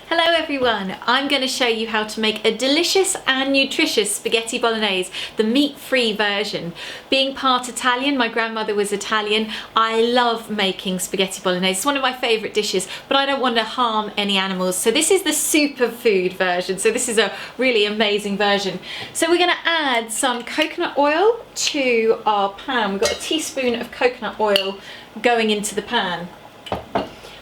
Hello everyone, I'm going to show you how to make a delicious and nutritious spaghetti bolognese, the meat-free version. Being part Italian, my grandmother was Italian, I love making spaghetti bolognese. It's one of my favourite dishes, but I don't want to harm any animals. So this is the superfood version, so this is a really amazing version. So we're going to add some coconut oil to our pan. We've got a teaspoon of coconut oil going into the pan.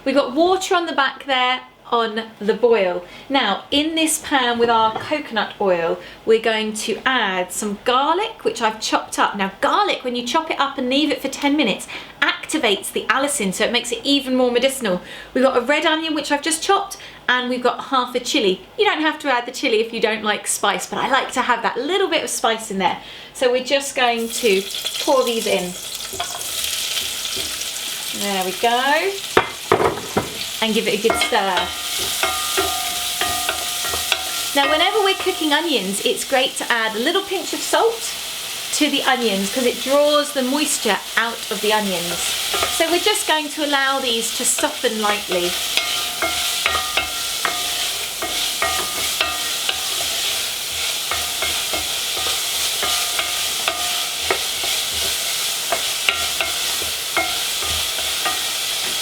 We've got water on the back there, on the boil. Now in this pan with our coconut oil we're going to add some garlic, which I've chopped up. Now garlic, when you chop it up and leave it for 10 minutes, activates the allicin, so it makes it even more medicinal. We've got a red onion which I've just chopped, and we've got half a chilli. You don't have to add the chilli if you don't like spice, but I like to have that little bit of spice in there. So we're just going to pour these in. There we go. And give it a good stir. Now whenever we're cooking onions, it's great to add a little pinch of salt to the onions because it draws the moisture out of the onions. So we're just going to allow these to soften lightly.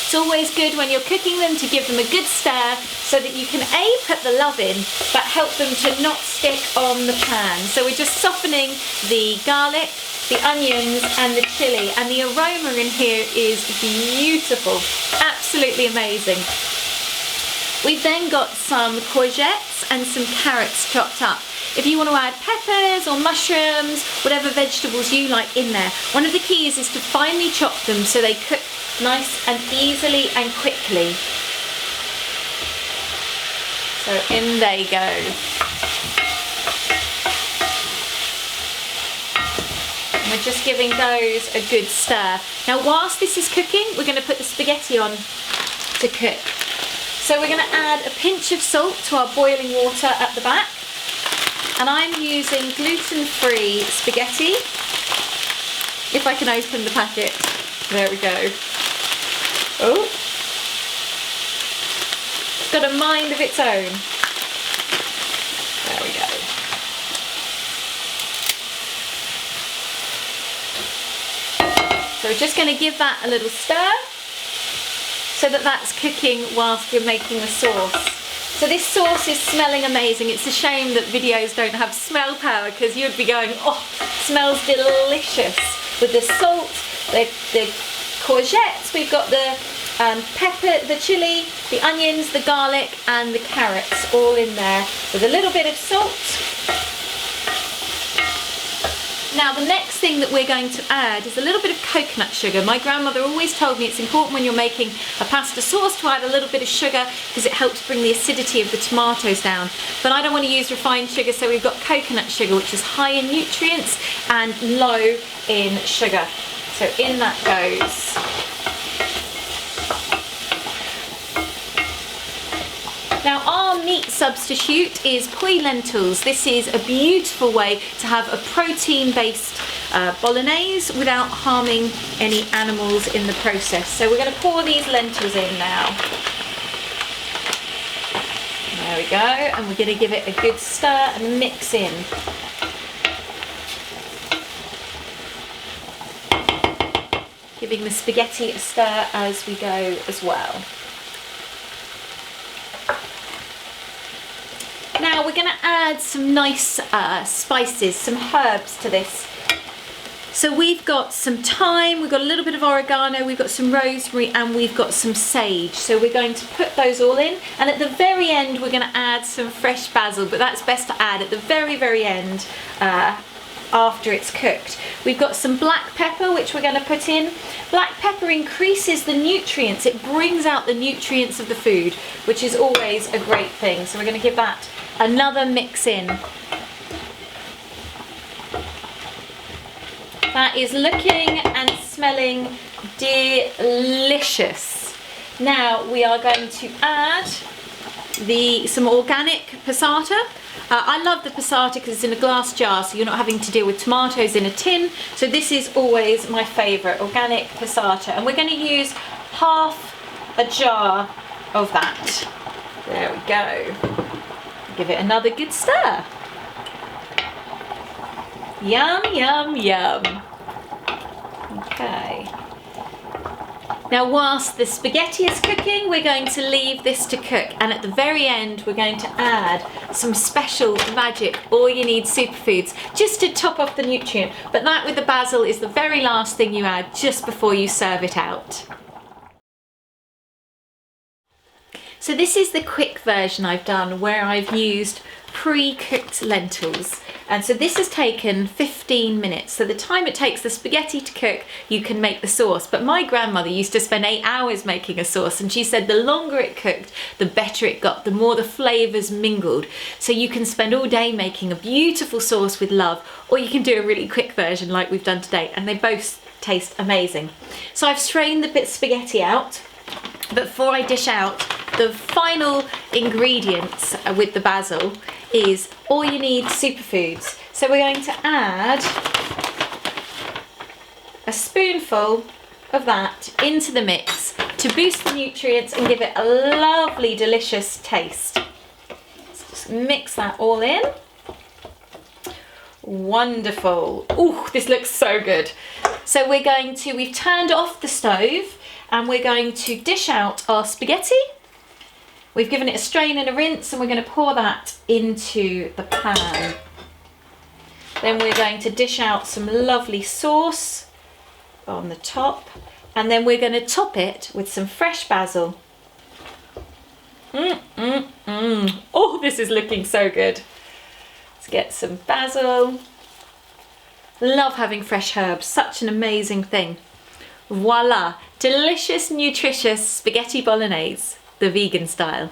It's always good when you're cooking them to give them a good stir so that you can put the love in but help them to not stick on the pan. So we're just softening the garlic, the onions and the chilli, and the aroma in here is beautiful, absolutely amazing. We've then got some courgettes and some carrots chopped up. If you want to add peppers or mushrooms, whatever vegetables you like in there. One of the keys is to finely chop them so they cook nice and easily and quickly. So in they go. And we're just giving those a good stir. Now whilst this is cooking, we're going to put the spaghetti on to cook. So we're going to add a pinch of salt to our boiling water at the back. And I'm using gluten-free spaghetti. If I can open the packet. There we go. Oh, it's got a mind of its own. There we go. So we're just going to give that a little stir so that that's cooking whilst we're making the sauce. So this sauce is smelling amazing. It's a shame that videos don't have smell power because you'd be going, oh, smells delicious. With the salt, the courgettes, we've got the pepper, the chilli, the onions, the garlic and the carrots all in there with a little bit of salt. Now the next thing that we're going to add is a little bit of coconut sugar. My grandmother always told me it's important when you're making a pasta sauce to add a little bit of sugar because it helps bring the acidity of the tomatoes down. But I don't want to use refined sugar, so we've got coconut sugar, which is high in nutrients and low in sugar. So in that goes. Now our meat substitute is poi lentils. This is a beautiful way to have a protein-based bolognese without harming any animals in the process. So we're going to pour these lentils in now. There we go, and we're going to give it a good stir and mix in. Giving the spaghetti a stir as we go as well. Now we're going to add some nice spices, some herbs to this. So we've got some thyme, we've got a little bit of oregano, we've got some rosemary and we've got some sage. So we're going to put those all in, and at the very end we're going to add some fresh basil, but that's best to add at the very end after it's cooked. We've got some black pepper which we're going to put in. Black pepper increases the nutrients, it brings out the nutrients of the food, which is always a great thing. So we're going to give that another mix in. That is looking and smelling delicious. Now we are going to add some organic passata. I love the passata because it's in a glass jar, so you're not having to deal with tomatoes in a tin. So this is always my favourite, organic passata. And we're going to use half a jar of that. There we go. Give it another good stir. Yum, yum, yum. Okay. Now whilst the spaghetti is cooking, we're going to leave this to cook, and at the very end we're going to add some special magic all you need superfoods just to top off the nutrient, but that with the basil is the very last thing you add just before you serve it out. So this is the quick version I've done where I've used pre-cooked lentils. And so this has taken 15 minutes. So the time it takes the spaghetti to cook, you can make the sauce. But my grandmother used to spend 8 hours making a sauce, and she said the longer it cooked, the better it got, the more the flavours mingled. So you can spend all day making a beautiful sauce with love, or you can do a really quick version like we've done today, and they both taste amazing. So I've strained the bit spaghetti out, but before I dish out, the final ingredients with the basil is all you need superfoods. So we're going to add a spoonful of that into the mix to boost the nutrients and give it a lovely, delicious taste. Let's just mix that all in. Wonderful. Ooh, this looks so good. So we've turned off the stove and we're going to dish out our spaghetti. We've given it a strain and a rinse, and we're going to pour that into the pan. Then we're going to dish out some lovely sauce on the top, and then we're going to top it with some fresh basil. Oh, this is looking so good. Let's get some basil. Love having fresh herbs, such an amazing thing. Voila, delicious, nutritious spaghetti bolognese, the vegan style.